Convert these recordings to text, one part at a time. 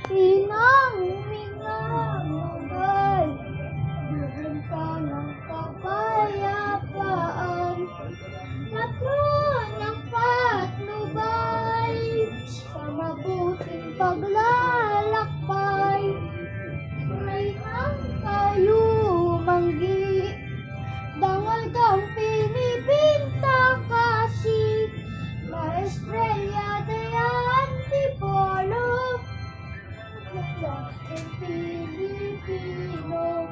Inang minamagay, bigyan ka ng kapayapaan, patron ng patnubay, sa mabuting paglalakbay, mayroon kayo manggi, dangal kang pinipinta kasi, maestrella de Antipolo, ng Pilipino,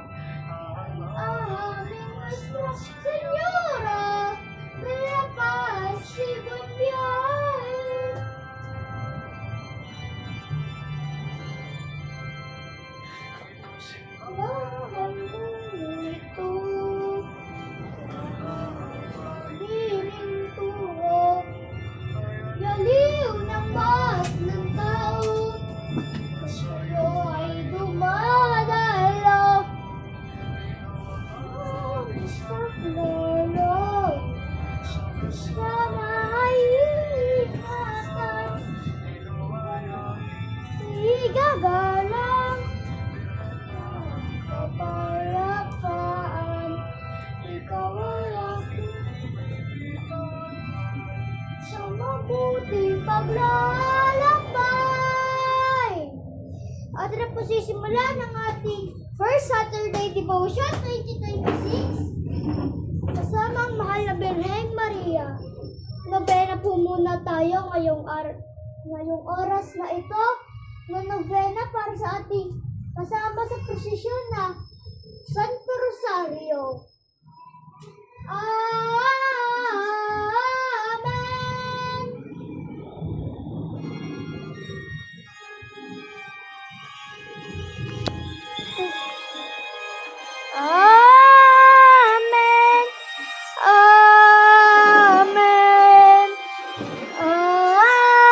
aming maestra, Senyora Bea Paz Sibunyahe. Bahay mo ito, hiling turo, yaliw ng mat ng tao, sa'yo ay dumadalo, sa lolo, sana ay ingatan, igagalang, kapayapaan, ikaw ay aking sa mabuting paglalakbay. At na po sisimula ng ating First Saturday Devotion 2026 kasama ang mahal na Birheng Maria. Nobena po muna tayo ngayong oras na ito na nobena para sa ating kasama sa prosesyon na Santo Rosario. Amen. Amen. Amen. Amen.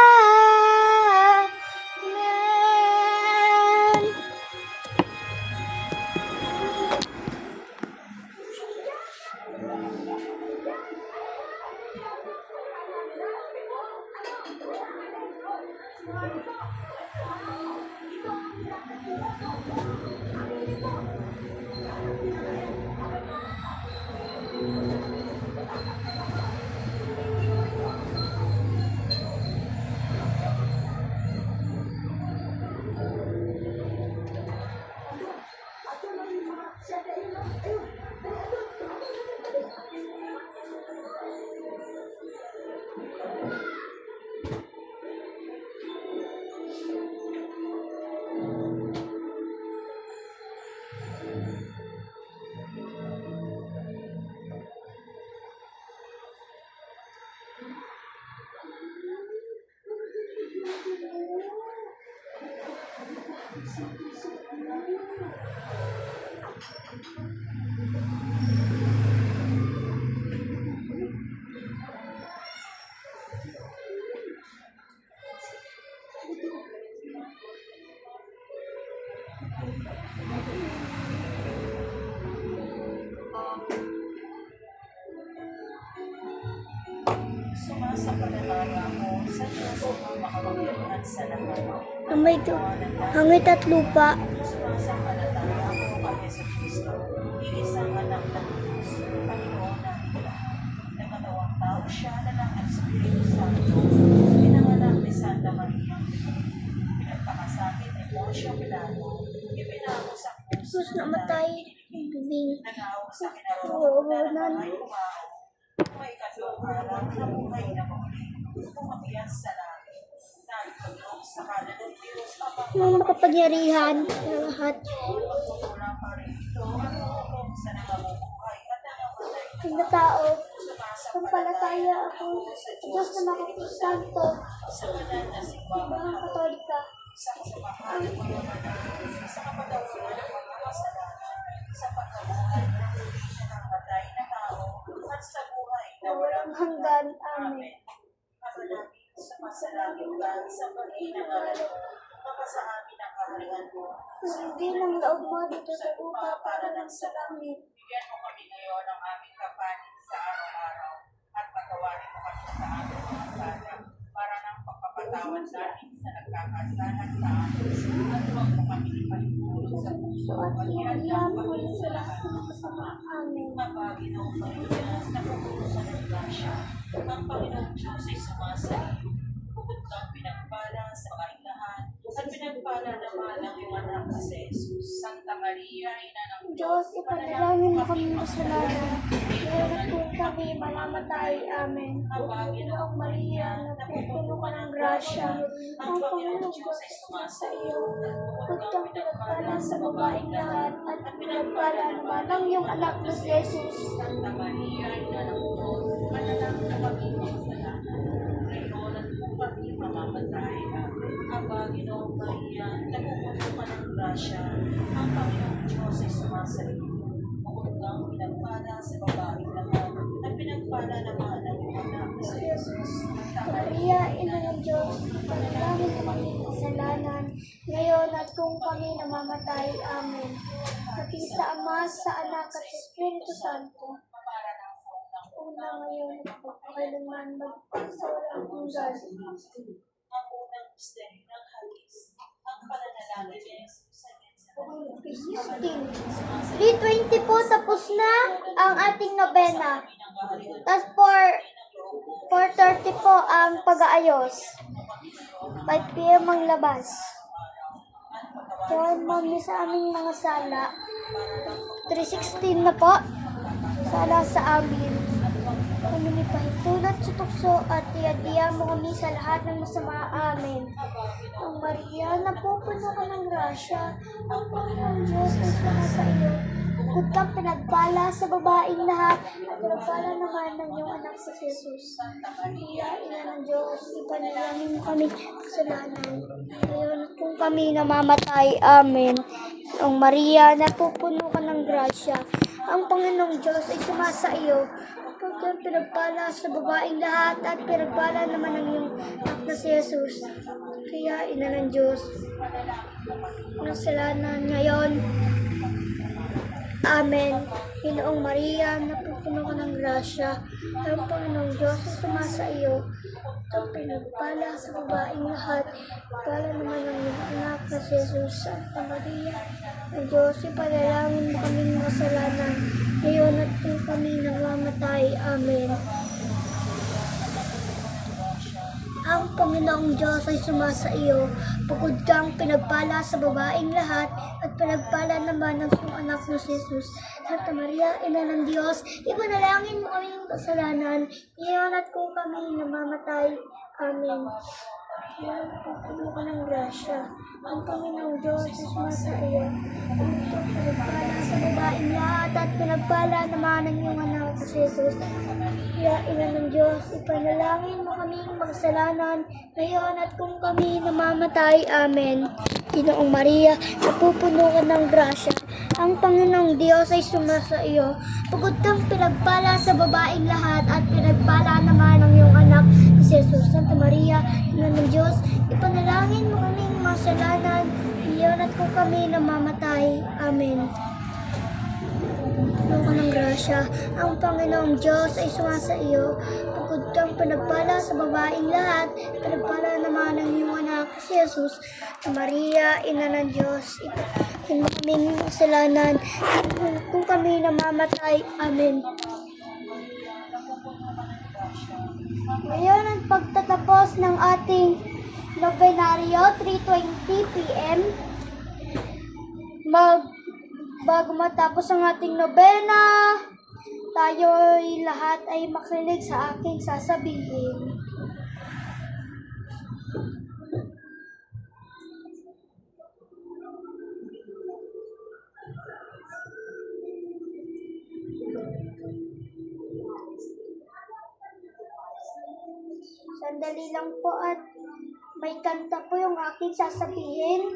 Sumasampalataya ako sa Diyos ang makapangyarihan sa lahat. Hangit at lupa. Sumasampalataya ako kay Yesu Cristo, iisang anak ng Diyos, Panginoon natin lahat. Nagkatawang tao siya na ng Espiritu Santo, pinanganak ni Santa Maria, pinagpakasakit ni Poncio Pilato, ipinako sa krus, Sus namatay. Bibing. nag-aawang sa kinaroroonan ng mga umao. May ikatlong araw na buhay na muli, umakyat sa langit, nagtulog sa kanan ng Diyos ang Yung makapangyarihan na lahat. pagkukulang pa rin ito ang hukom sa nangabubuhay at nangamatay na Yung tao. sumasampalataya Pampalataya ako sa Diyos na makapusanto. sa banal na simbahan Mga Katolika. sa kasamahan ng mga banal, sa kapatawaran ng mga kasalanan, sa pagkabuhay ng hindi na namatay na tao, at sa buhay na walang Hanggan. Amen. Amen. Ama namin, sumasalangit ka sa pag-iinangalan mo, mapasa amin ang kaharian mo. Hindi ng loob mo dito sa lupa para ng sa langit. Bigyan mo kami ngayon ng aming kapanin sa araw-araw, at patawarin mo kami sa aming mga sala, para ng pagpapatawad Ipatawad namin sa nagkakasala sa amin at huwag mo kami ipahintulot sa puso at ihanda kami sa lahat ng masama. Amen. Aba, Ginoong Maria, napupuno sa ng grasya, ang Panginoong Diyos ay sumasalin. Bukod kang pinagpala sa kain lahat, at pinagpala naman ang iyong anak na si Jesus. Santa Maria, Ina ng Diyos, ipanalangin mo kami kasalanan, ngayon at kung kami mamamatay. Amen. Aba, Ginoong Maria, napupuno ka ng grasya, ang Panginoong Diyos ay sumasa iyo. Bukod kang pinagpala sa babaeng lahat, at pinagpala naman ang iyong anak na si Jesus. Santa Maria, Ina ng Diyos, manalangin na kami makasalanan, ngayon at kung kami mamamatay. Amen. Aba, Ginoong Maria, napupuno ka ng grasya, ang Panginoong Diyos ay sumasalin. Bukod kang pinagpala sa babaeng lahat, at pinagpala naman ang iyong anak na si Jesus. Maria, Ina ng Diyos, ipanalangin mo kami kasalanan, ngayon at kung kami namamatay. Amen. Pati sa Ama, sa Anak, at sa Espiritu Santo, una ngayon at pagkakailanman magpagsawalang hanggan. Ang unang misteryo ng halis, ang pananalangin ni Jesus sa Getsemani. 3:20 po, tapos na ang ating nobena. Tapos 4:30 po ang pag-aayos. 5 p.m. ang labas. Yan, mami sa aming mga sala. 3:16 na po. Sala sa amin. Kami ni pahintulot sa tukso at tiyadiya mo kami sa lahat ng masama. Amen. Ang Maria, napupuno ka ng grasya. Ang Panginoong Diyos ay sumasa iyo. Bukod kang pinagpala sa babaeng lahat, at pinagpala naman ng iyong anak sa Jesus. Maria, Ina ng Diyos, ipanalangin mo kami kasalanan. Ngayon at kung kami namamatay. Amen. Ang Maria, napupuno ka ng grasya. Ang Panginoong Diyos ay sumasa iyo. Bukod kang pinagpala sa babaeng lahat, at pinagpala naman ng iyong anak na si Jesus. Kaya, Ina ng Diyos, kasalanan ngayon. Amen. Ginoong Maria, napupuno ka ng grasya. Ang Panginoong Diyos ay sumasa iyo. At pinagpala sa babaeng lahat, pala naman ng iyong anak na si Jesus. Santa Maria, ang Diyos, ipanalangin mo kaming kasalanan, ngayon at kung kami namamatay. Amen. Ang Panginoong Diyos ay sumasa iyo. Bukod kang pinagpala sa babaeng lahat, at pinagpala naman ng iyong anak na si Jesus. Santa Maria, Ina ng Diyos, ipanalangin mo kaming kasalanan, ngayon at kung kami namamatay. Amen. Pupuno ka ng grasya. Ang Panginoong Diyos ay sumasa iyo. Ang pinagpala sa babaeng lahat, at pinagpala naman ng iyong anak na si Jesus. Kaya, Ina ng Diyos, ipanalangin mo kaming makasalanan, ngayon at kung kami namamatay. Amen. Ginoong Maria, napupuno ka ng grasya. Ang Panginoong Diyos ay sumasa iyo. Bukod kang pinagpala sa babaeng lahat, at pinagpala naman ng iyong anak na si Jesus. Santa Maria, Ina ng Diyos, ipanalangin mo kaming makasalanan, ngayon at kung kami namamatay. Amen. Puno ka ng grasya. Ang Panginoong Diyos ay sumasa iyo. Bukod kang pinagpala sa babaeng lahat, pinagpala naman ng iyong anak si Jesus. Maria, Ina ng Diyos, ipanalangin mo kaming kasalanan, kung kami namamatay. Amen. Ngayon ang pagtatapos ng ating nobenaryo, 3:20 p.m. Bago matapos ang ating nobena, tayo'y lahat ay makinig sa aking sasabihin. Sandali lang po at may kanta po yung aking sasabihin.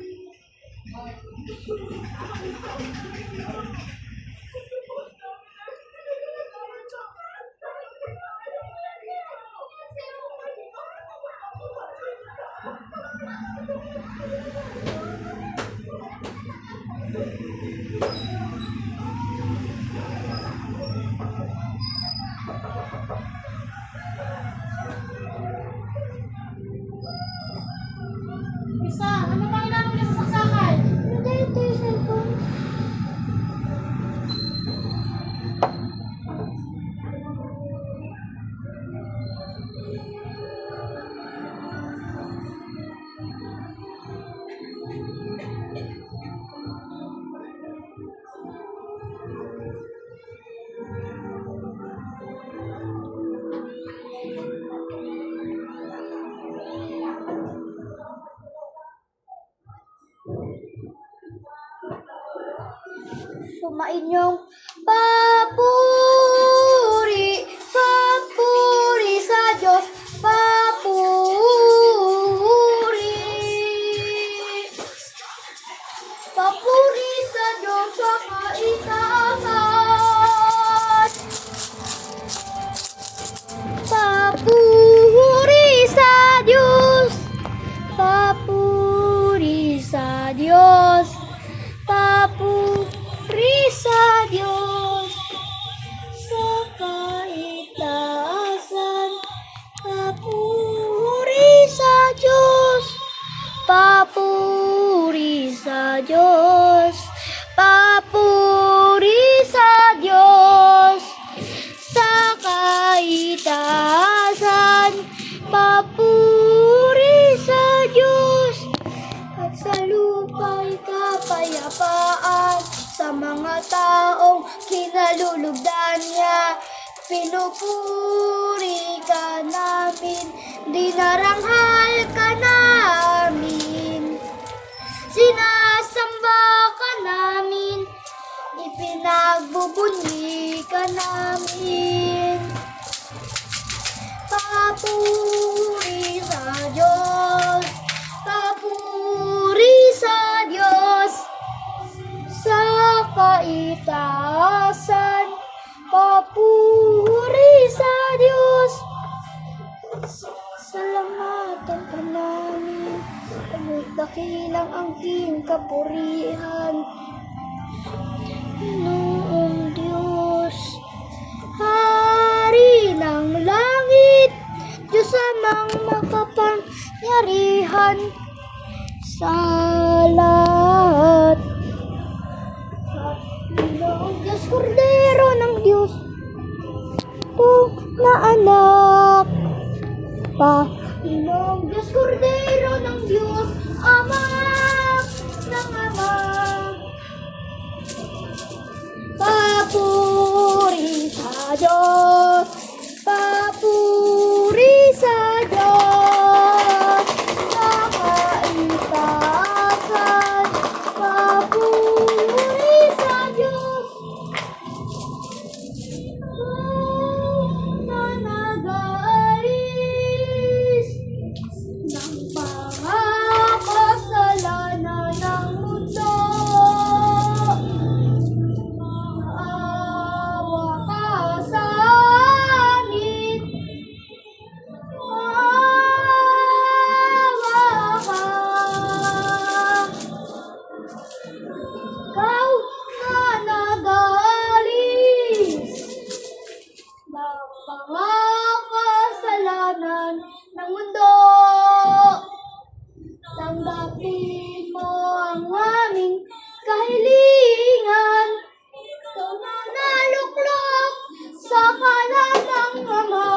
Isa, ano bang inanong niya sa saksakan? Hindi, ito yung cellphone. Sumain yung papuri, papuri sa Diyos, papuri. Papuri sa Diyos sa kaitaasan. Papuri sa Diyos, papuri sa Diyos, papuri sa Diyos sa kaitaasan. Papuri sa Diyos, papuri sa Diyos, papuri sa Diyos sa kaitaasan. Papuri sa Diyos at sa lupa'y kapayapaan sa mga taong kinalulugdan niya. Pinupuri ka namin, dinaranghal ka namin, sinasamba ka namin, ipinagbubunyi ka namin. Papuri sa Diyos, papuri sa Diyos sa kaitaasan. Papuri sa Diyos, salamatan ka namin, dakilang ang iyong kapurihan. Noong Diyos, Hari ng langit, Diyos amang makapangyarihan sa lahat. Noong Diyos, Kordero ng Diyos, na anak pa. Noong Diyos, Kordero ng Diyos, Ama ng Ama. Papuri sa Diyos, papuri sa Diyos sa kaitaasan. Papuri sa Diyos na nag-aalis ng pangakasalanan ng mundo. Maawa ka sa amin, maawa ka. Ikaw na nag-aalis ng pangakasalanan ng mundo. Tanggapin mo ang aming kahilingan. Ikaw na naluklok sa kanan ng Ama.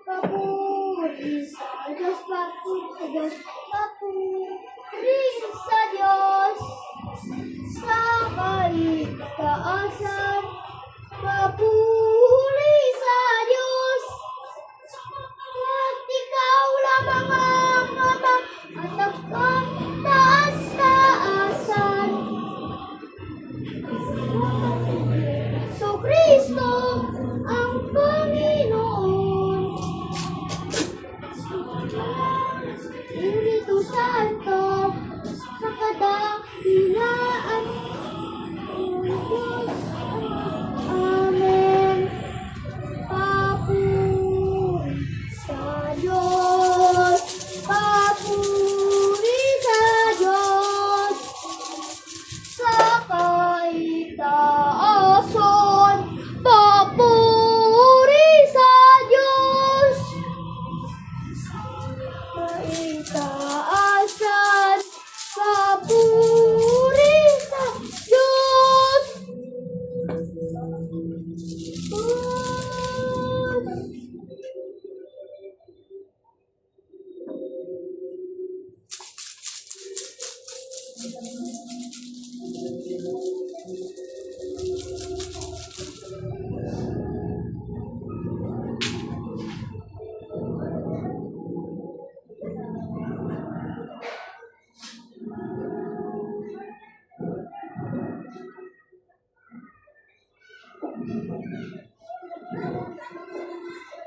Papuri sa Diyos, papuri sa Diyos, papuri sa Diyos sa kaitaasan. Papuri sa Diyos at ikaw lamang ang Ama at ang taas-taasan. So Kristo ang Panginoon, Espiritu Santo sa kadahilan ng Diyos. Amen. Papuri sa Diyos, papuri sa Diyos sa kaitaasan. Papuri sa Diyos taasan, papuri sa Diyos.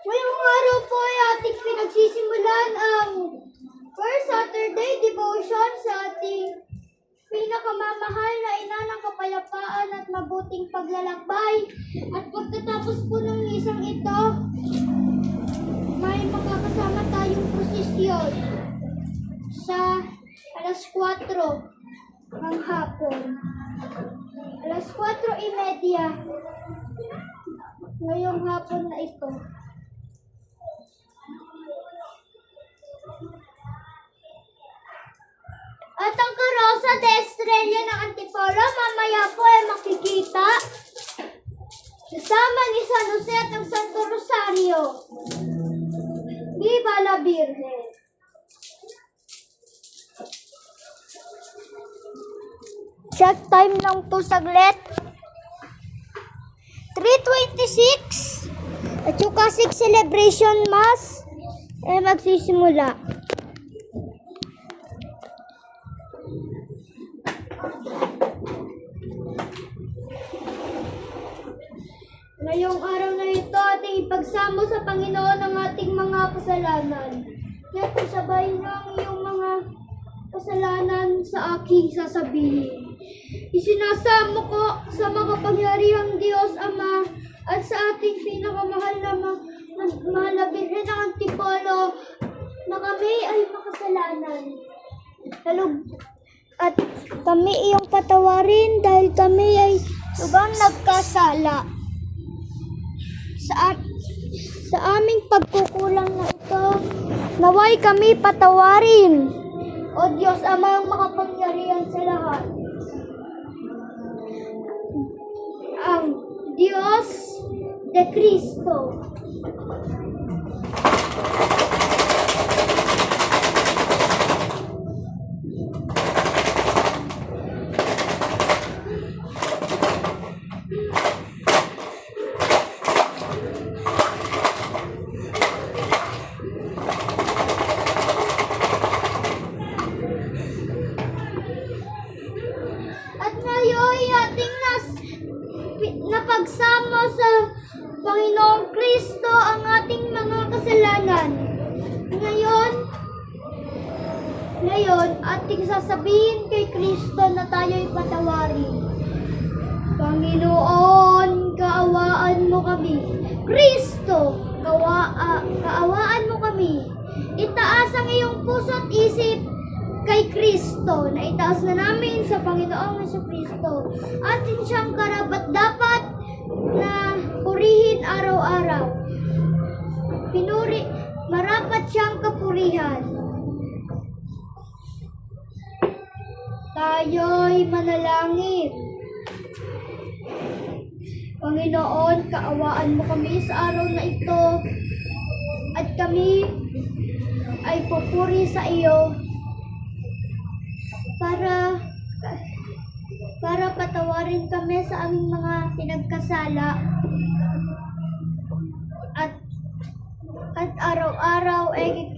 Ngayong araw po ay ating pinagsisimulan ang First Saturday Devotion sa ating pinakamamahal na ina ng kapayapaan at mabuting paglalakbay. At pagkatapos po ng isang ito, may makakasama tayong prosesyon sa alas 4 ng hapon. Alas 4:30 ngayong hapon na ito. At ang karosa de Estrella ng Antipolo, mamaya po ay makikita kasama ni San Jose at ng Santo Rosario. Viva la Virgen! Check time lang po saglit. 3:26 at saka 6 celebration mass magsisimula. Ngayong araw na ito, ating ipagsamo sa Panginoon ang ating mga kasalanan. Kaya sabayin niyo ang iyong mga kasalanan sa aking sasabihin. Isinasamo ko sa makapangyarihang Diyos Ama at sa ating pinakamahal na mahal na Birhen ng Antipolo na kami ay makasalanan. At kami iyong patawarin dahil kami ay lubhang nagkasala. Sa aming pagkukulang na ito, naway kami patawarin. O Diyos Ama ang makapangyarihan sa lahat. Ang Diyos de Cristo. At ngayon ating napagsama sa Panginoong Kristo ang ating mga kasalanan. Ngayon, ating sasabihin kay Kristo na tayo'y patawarin. Panginoon, kaawaan mo kami. Kristo, kaawaan mo kami. Itaas ang iyong puso at isip kay Kristo na itaas na namin sa Panginoong Jesucristo. Atin siyang karapat-dapat na purihin araw-araw. Marapat siyang kapurihan. Tayo'y manalangin. Panginoon, kaawaan mo kami sa araw na ito at kami ay pupuri sa iyo para patawarin kami sa aming mga pinagkasala at araw-araw ay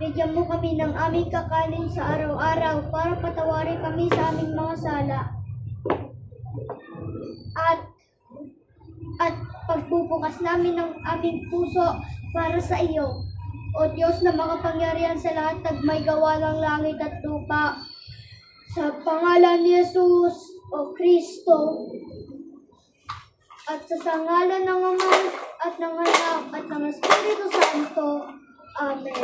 bigyan mo kami ng aming kakanin sa araw-araw para patawarin kami sa aming mga sala at pagbubukas namin ng aming puso para sa iyo. O Diyos na makapangyarihan sa lahat at may gawa ng langit at lupa, sa pangalan ni Jesus o Kristo at sa ngalan ng Ama at ng Anak at ng Espiritu Santo. Amen.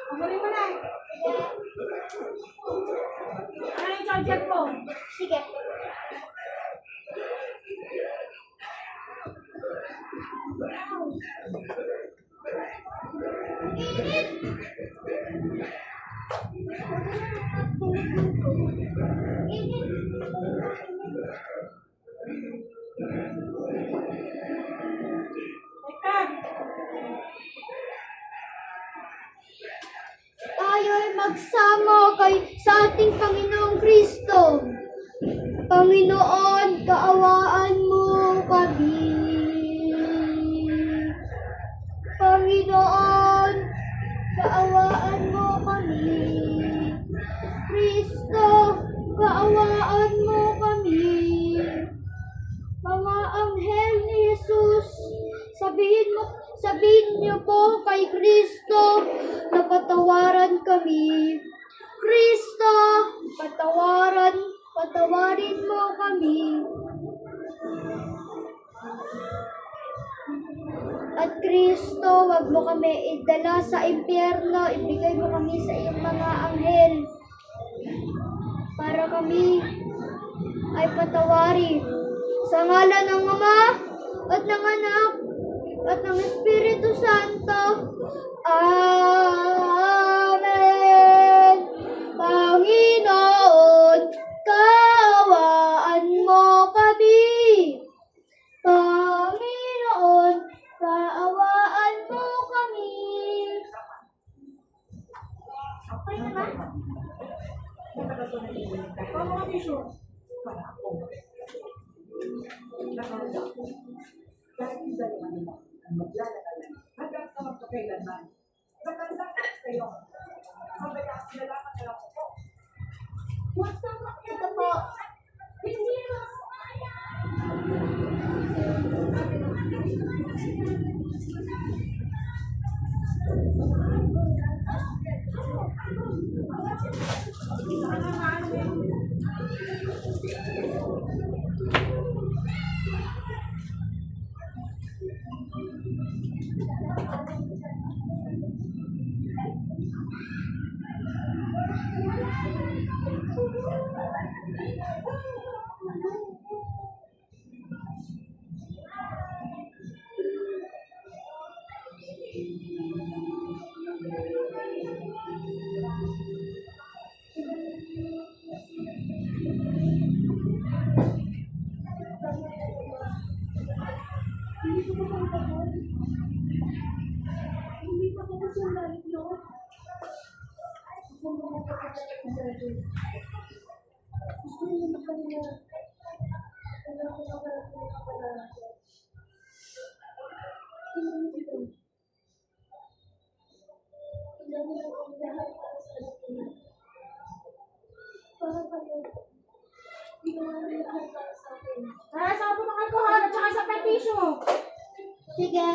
Pamurin mo na. Ano yung charger mo? Sige. Teka. Tayo'y magsama sa ating Panginoong Kristo. Panginoon, kaawaan mo kami. Panginoon, kaawaan mo kami. Kristo, kaawaan mo kami. Mga anghel ni Jesus, sabihin niyo po kay Kristo na patawaran kami. Kristo, patawarin mo kami. At Kristo, wag mo kami idala sa impyerno, ibigay mo kami sa iyong mga anghel para kami ay patawarin. Sa ngalan ng Ama at ng Anak at ng Espiritu Santo. Amen. Panginoon, kaawaan mo kami. Panginoon, kaawaan mo kami. Okay na ba? Paano ka tissue? Dahil yung dalawa nila ang maglalagalan hanggang sa magpakailanman. Magandang sa iyo. Mabayaan sila lamang na lang po. Ito po. Tara, sa ako alcohol at saka sa tissue. Sige.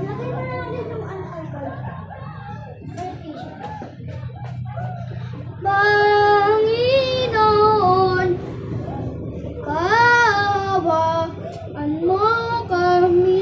Ilagay mo na lang din yung alcohol. Panginoon, kaawaan mo kami.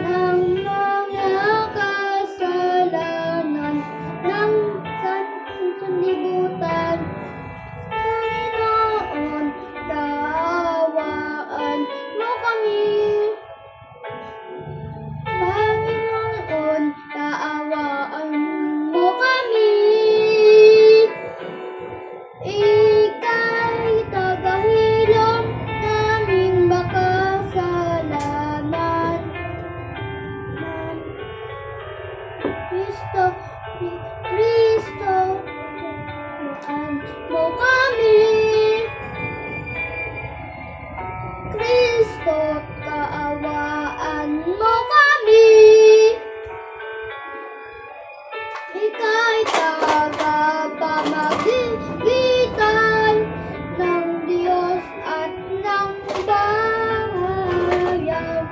Ng mga Kristo, Kristo, mo kami. Kristo, kaawaan mo kami. Ika'y tagapamagitan ng Diyos at ng bayan.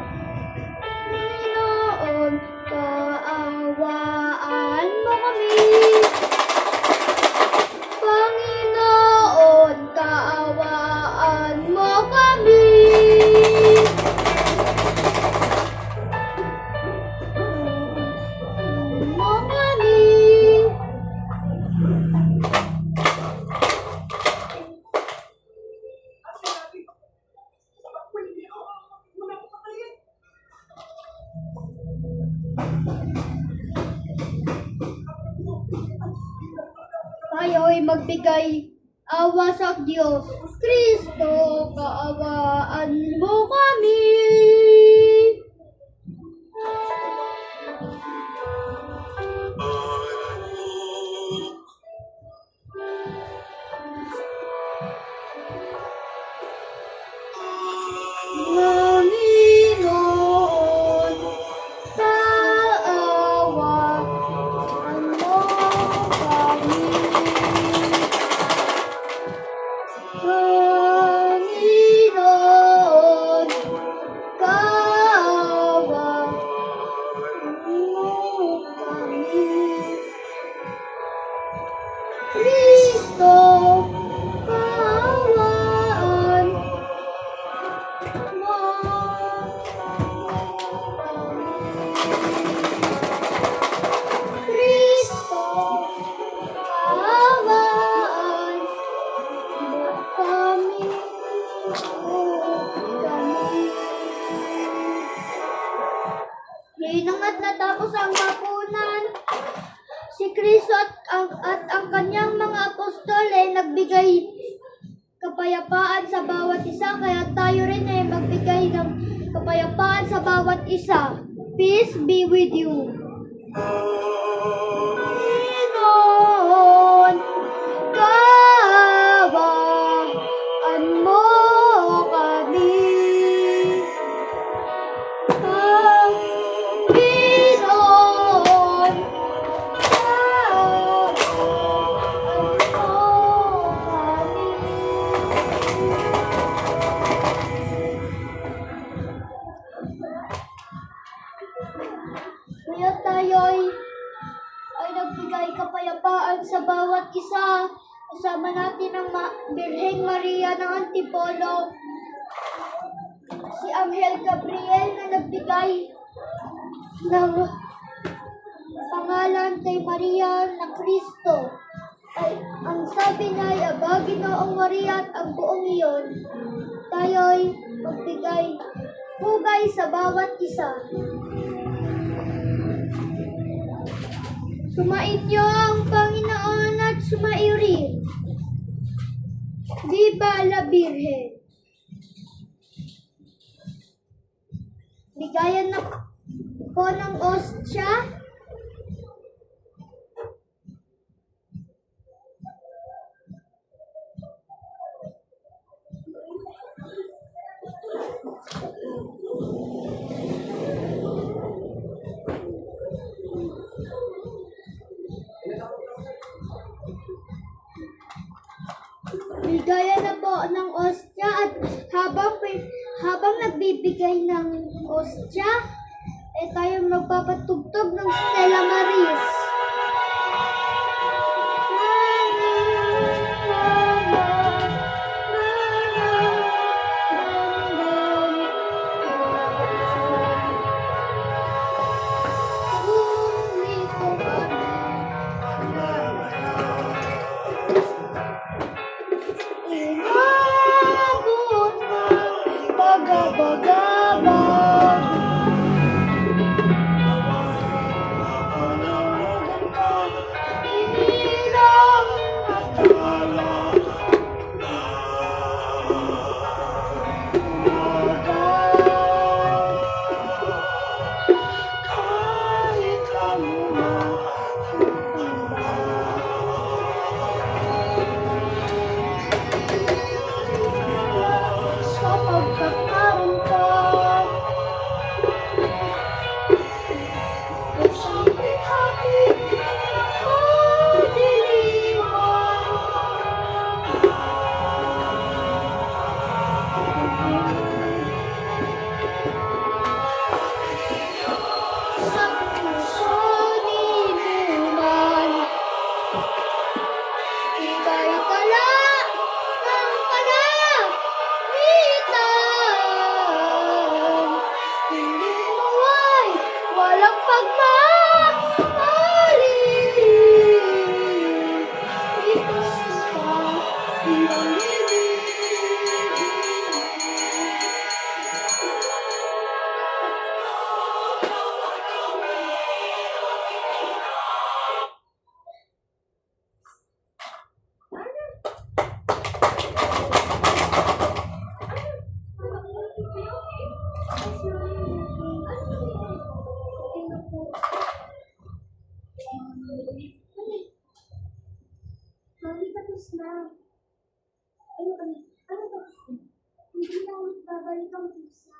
Panginoon, kaawaan mo kami. Panginoon, kaawaan mo kami. Mo kami. Tayo'y magbigay awa sa Diyos. Kristo, kaawaan mo kami. Panginoon, kaawaan mo kami. Panginoon, kaawaan mo kami. Kristo, kaawaan mo kami. Kristo, kaawaan mo kami. Ngayon at natapos ang hapunan, si Kristo at ang kanyang mga apostol ay nagbigay kapayapaan sa bawat isa, kaya tayo rin ay magbigay ng kapayapaan sa bawat isa. Peace be with you. Panginoon, kaawaan mo kami. Panginoon, kaawaan mo kami. Kaya tayo'y nagbigay kapayapaan sa bawat isa. Kasama natin ang Birheng Maria ng Antipolo, si Anghel Gabriel na nagbigay ng pangalan kay Maria na Kristo. Ay, ang sabi niya ay, "Aba, Ginoong Maria at ang buong iyon." Tayo'y magbigay hugay sa bawat isa. Sumainyo ang Panginoon at sumairin. Viva la Virgen. Bigayan na po ng ostya. Bigayan na po ng ostya at habang nagbibigay ng ostya, tayo magpapatugtog ng Stella Maris. Inabot ng bagabagabag magmahal. Ito sa iyong bibig. Mami, tapos na. Ano tapos na? Hindi na ulit babalik ang pusa.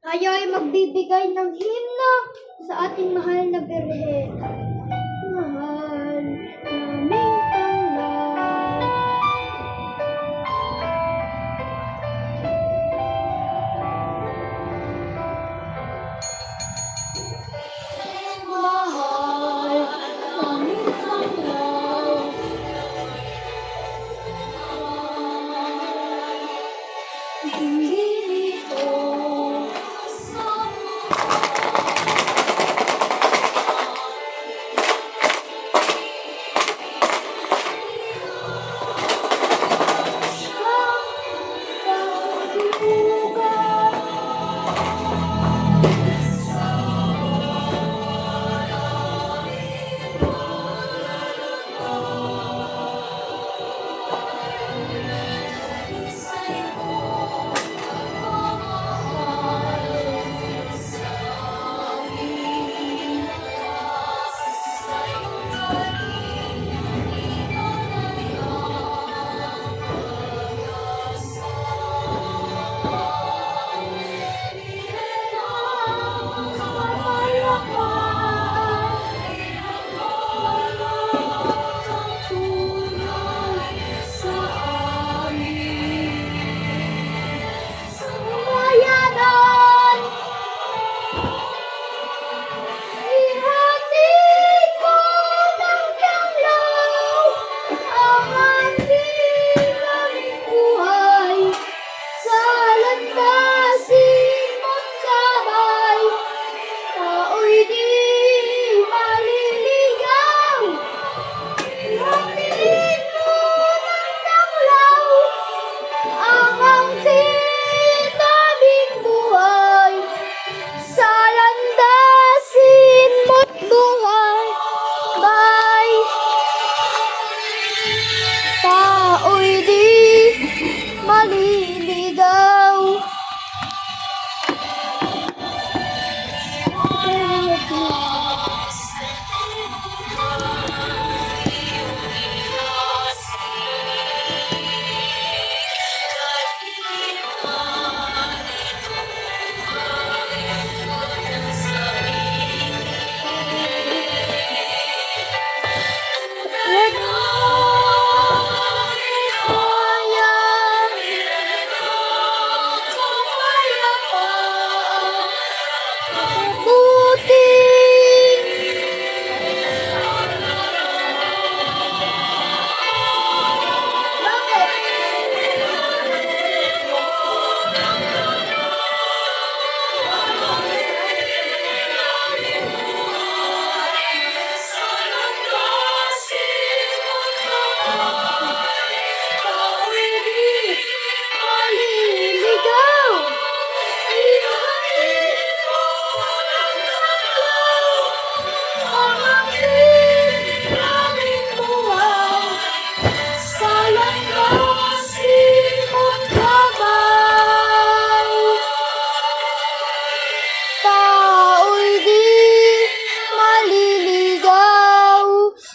Tayo ay magbibigay ng himno sa ating mahal na Birhen. Mahal naming tanggap. Mahal naming tanggap. Hindi nito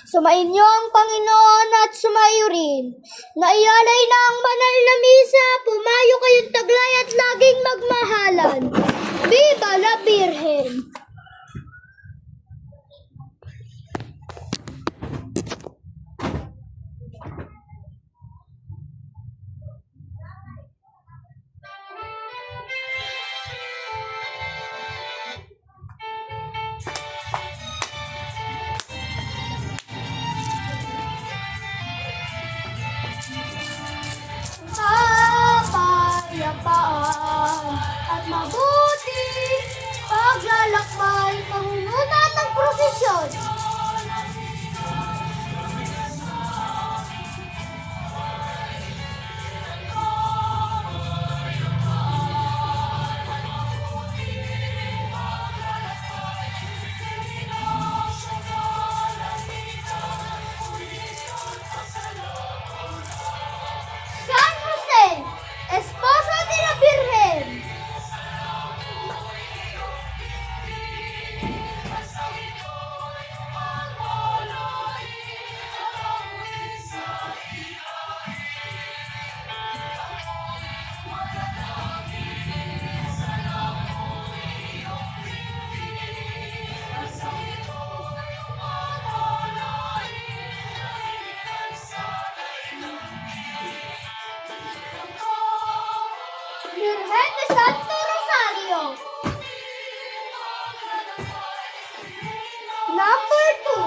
Sumainyo ang Panginoon at sumayo rin. Naiyalay na ang banal na misa, pumayo kayong taglay at laging magmahalan. Viva la Virgen! mabuti, paglalakbay, pangunguna ng prosesyon. San Jose, esposo de la Virgen. Virgen de Santo Rosario. Number 2.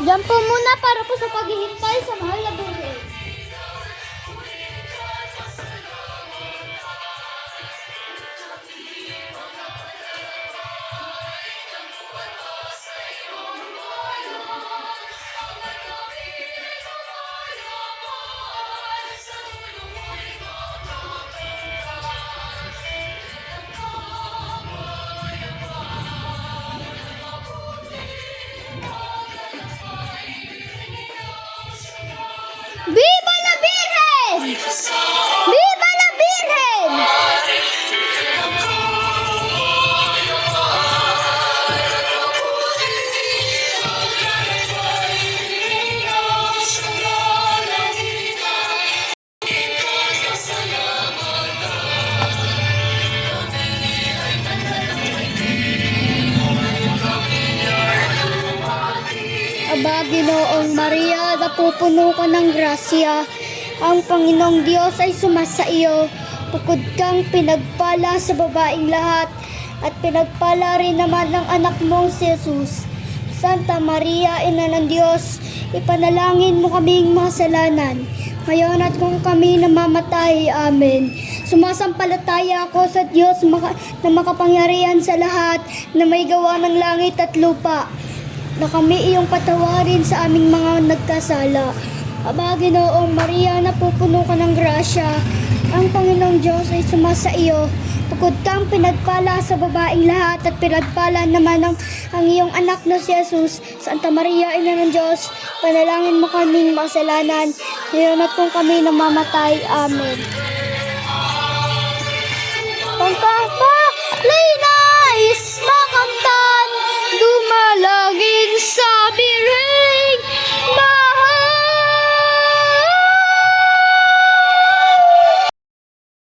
Diyan po muna para po sa paghihintay sa mahal na Virgen. ¡Viva la Virgen! ¡Viva la Virgen! Aba, Ginoong Maria, napupuno ka ng grasya. Ang Panginoong Diyos ay sumasa iyo. Bukod kang pinagpala sa babaeng lahat, at pinagpala rin naman ng anak mong si Jesus. Santa Maria, Ina ng Diyos, ipanalangin mo kaming makasalanan, ngayon at kung kami namamatay. Amen. Sumasampalataya ako sa Diyos na makapangyarihan sa lahat, na may gawa ng langit at lupa, na kami iyong patawarin sa aming mga nagkasala. Aba, Ginoong Maria, napupuno ka ng grasya. Ang Panginoong Diyos ay sumasa iyo. Bukod kang pinagpala sa babaeng lahat, at pinagpala naman ang iyong anak na si Jesus. Santa Maria, Ina ng Diyos, panalangin mo kaming makasalanan, ngayon at kung kami namamatay. Amen.